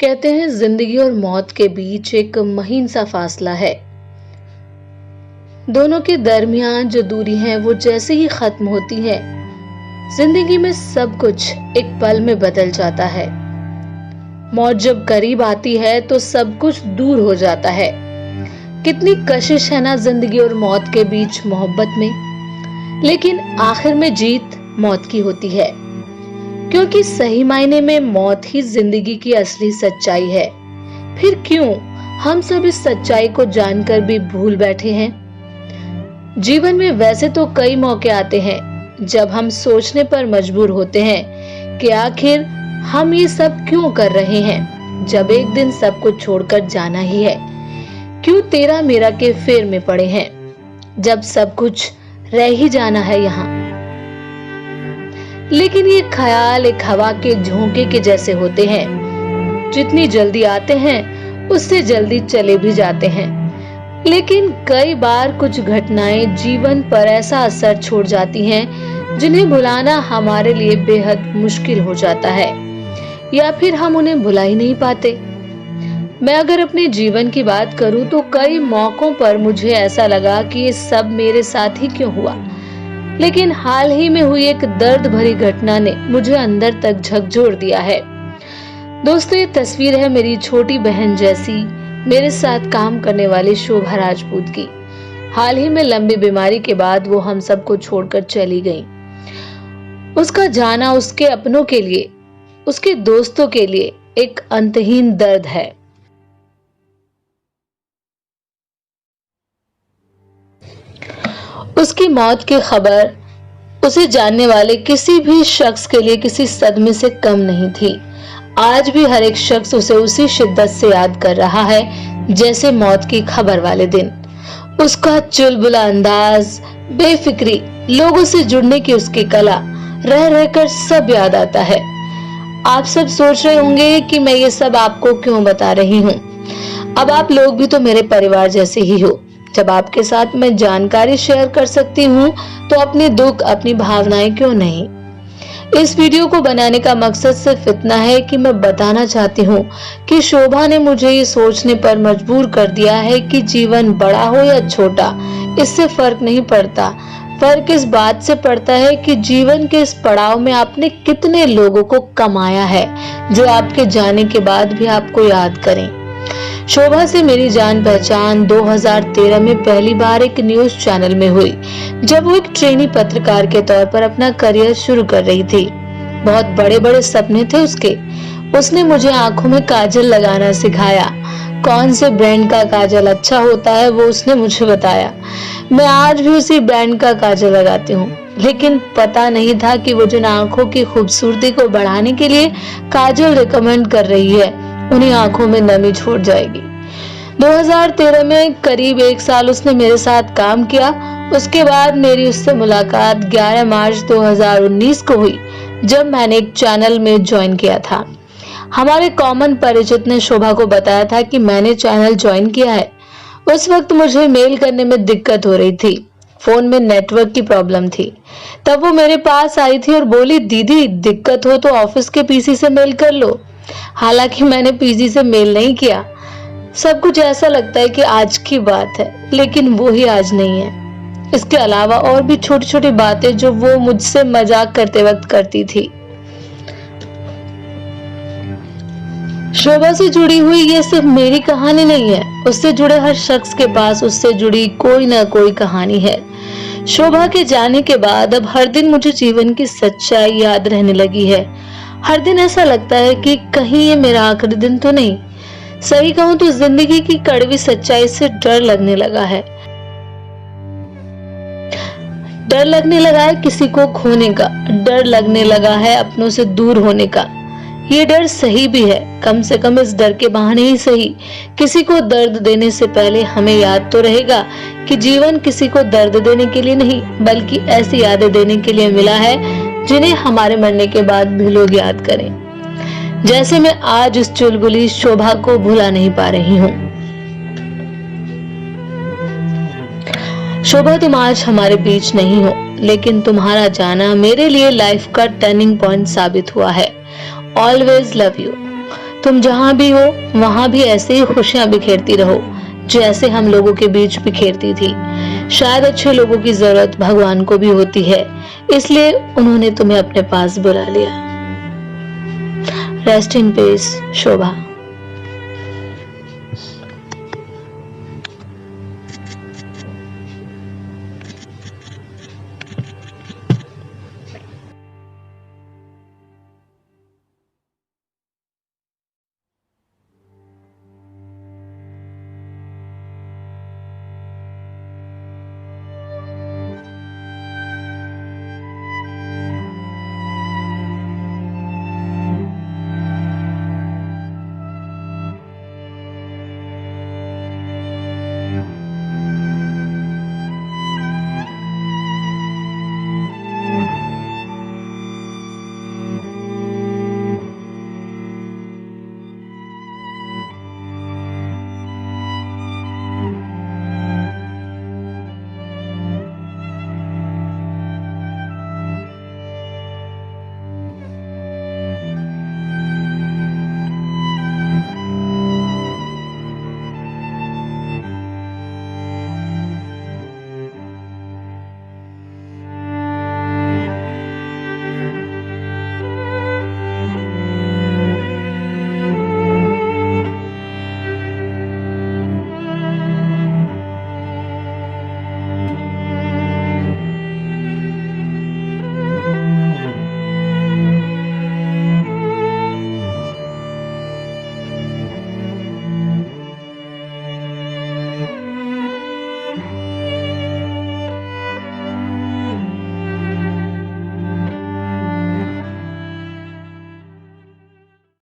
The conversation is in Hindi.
कहते हैं जिंदगी और मौत के बीच एक महीन सा फासला है। दोनों के दरमियान जो दूरी है वो जैसे ही खत्म होती है, जिंदगी में सब कुछ एक पल में बदल जाता है। मौत जब करीब आती है तो सब कुछ दूर हो जाता है। कितनी कशिश है ना जिंदगी और मौत के बीच मोहब्बत में, लेकिन आखिर में जीत मौत की होती है, क्योंकि सही मायने में मौत ही जिंदगी की असली सच्चाई है। फिर क्यों हम सब इस सच्चाई को जानकर भी भूल बैठे हैं? जीवन में वैसे तो कई मौके आते हैं जब हम सोचने पर मजबूर होते हैं कि आखिर हम ये सब क्यों कर रहे हैं, जब एक दिन सब कुछ छोड़कर जाना ही है। क्यों तेरा मेरा के फेर में पड़े हैं, जब सब कुछ रह ही जाना है यहाँ। लेकिन ये ख्याल एक हवा के झोंके के जैसे होते हैं, जितनी जल्दी आते हैं उससे जल्दी चले भी जाते हैं। लेकिन कई बार कुछ घटनाएं जीवन पर ऐसा असर छोड़ जाती हैं जिन्हें भुलाना हमारे लिए बेहद मुश्किल हो जाता है, या फिर हम उन्हें भुला ही नहीं पाते। मैं अगर अपने जीवन की बात करूं तो कई मौकों पर मुझे ऐसा लगा कि ये सब मेरे साथ ही क्यों हुआ, लेकिन हाल ही में हुई एक दर्द भरी घटना ने मुझे अंदर तक झकझोर दिया है। दोस्तों, ये तस्वीर है मेरी छोटी बहन जैसी मेरे साथ काम करने वाली शोभा राजपूत की। हाल ही में लंबी बीमारी के बाद वो हम सबको छोड़कर चली गई। उसका जाना उसके अपनों के लिए, उसके दोस्तों के लिए एक अंतहीन दर्द है। उसकी मौत की खबर उसे जानने वाले किसी भी शख्स के लिए किसी सदमे से कम नहीं थी। आज भी हर एक शख्स उसे उसी शिद्दत से याद कर रहा है जैसे मौत की खबर वाले दिन। उसका चुलबुला अंदाज, बेफिक्री, लोगों से जुड़ने की उसकी कला, रह रहकर सब याद आता है। आप सब सोच रहे होंगे कि मैं ये सब आपको क्यों बता रही हूँ। अब आप लोग भी तो मेरे परिवार जैसे ही हो। जब आपके साथ मैं जानकारी शेयर कर सकती हूँ तो अपने दुख, अपनी भावनाएं क्यों नहीं। इस वीडियो को बनाने का मकसद सिर्फ इतना है कि मैं बताना चाहती हूँ कि शोभा ने मुझे ये सोचने पर मजबूर कर दिया है कि जीवन बड़ा हो या छोटा, इससे फर्क नहीं पड़ता। फर्क इस बात से पड़ता है कि जीवन के इस पड़ाव में आपने कितने लोगों को कमाया है जो आपके जाने के बाद भी आपको याद करें। शोभा से मेरी जान पहचान 2013 में पहली बार एक न्यूज चैनल में हुई, जब वो एक ट्रेनी पत्रकार के तौर पर अपना करियर शुरू कर रही थी। बहुत बड़े बड़े सपने थे उसके। उसने मुझे आंखों में काजल लगाना सिखाया। कौन से ब्रांड का काजल अच्छा होता है वो उसने मुझे बताया। मैं आज भी उसी ब्रांड का काजल लगाती हूँ, लेकिन पता नहीं था कि वो जिन आंखों की खूबसूरती को बढ़ाने के लिए काजल रिकमेंड कर रही है, उन्हीं आंखों में नमी छोड़ जाएगी। 2013 में करीब 1 साल उसने मेरे साथ काम किया। उसके बाद मेरी उससे मुलाकात 11 मार्च 2019 को हुई, जब मैंने एक चैनल में ज्वाइन किया था। हमारे कॉमन परिचित ने शोभा को बताया था कि मैंने चैनल ज्वाइन किया है। उस वक्त मुझे मेल करने में दिक्कत हो रही थी, फोन में नेटवर्क की प्रॉब्लम थी। तब वो मेरे पास आई थी और बोली, दीदी दिक्कत हो तो ऑफिस के पीसी से मेल कर लो। हालांकि मैंने पीसी से मेल नहीं किया। सब कुछ ऐसा लगता है कि आज की बात है, लेकिन वो ही आज नहीं है। इसके अलावा और भी छोटी छोटी बातें जो वो मुझसे मजाक करते वक्त करती थी। शोभा से जुड़ी हुई ये सिर्फ मेरी कहानी नहीं है, उससे जुड़े हर शख्स के पास उससे जुड़ी कोई ना कोई कहानी है। शोभा के जाने के बाद अब हर दिन मुझे जीवन की सच्चाई याद रहने लगी है। हर दिन ऐसा लगता है कि कहीं ये मेरा आखिरी दिन तो नहीं। सही कहूं तो जिंदगी की कड़वी सच्चाई से डर लगने लगा है। डर लगने लगा है किसी को खोने का, डर लगने लगा है अपनों से दूर होने का। ये डर सही भी है, कम से कम इस डर के बहाने ही सही किसी को दर्द देने से पहले हमें याद तो रहेगा कि जीवन किसी को दर्द देने के लिए नहीं, बल्कि ऐसी यादें देने के लिए मिला है जिन्हें हमारे मरने के बाद भी लोग याद करें। जैसे मैं आज उस चुलबुली शोभा को भुला नहीं पा रही हूँ। शोभा, तुम आज हमारे बीच नहीं हो, लेकिन तुम्हारा जाना मेरे लिए लाइफ का टर्निंग पॉइंट साबित हुआ है। Always love you. तुम जहां भी हो वहां भी ऐसे ही खुशियां बिखेरती रहो जैसे हम लोगों के बीच बिखेरती थी। शायद अच्छे लोगों की जरूरत भगवान को भी होती है, इसलिए उन्होंने तुम्हें अपने पास बुला लिया। Rest in peace, Shobha.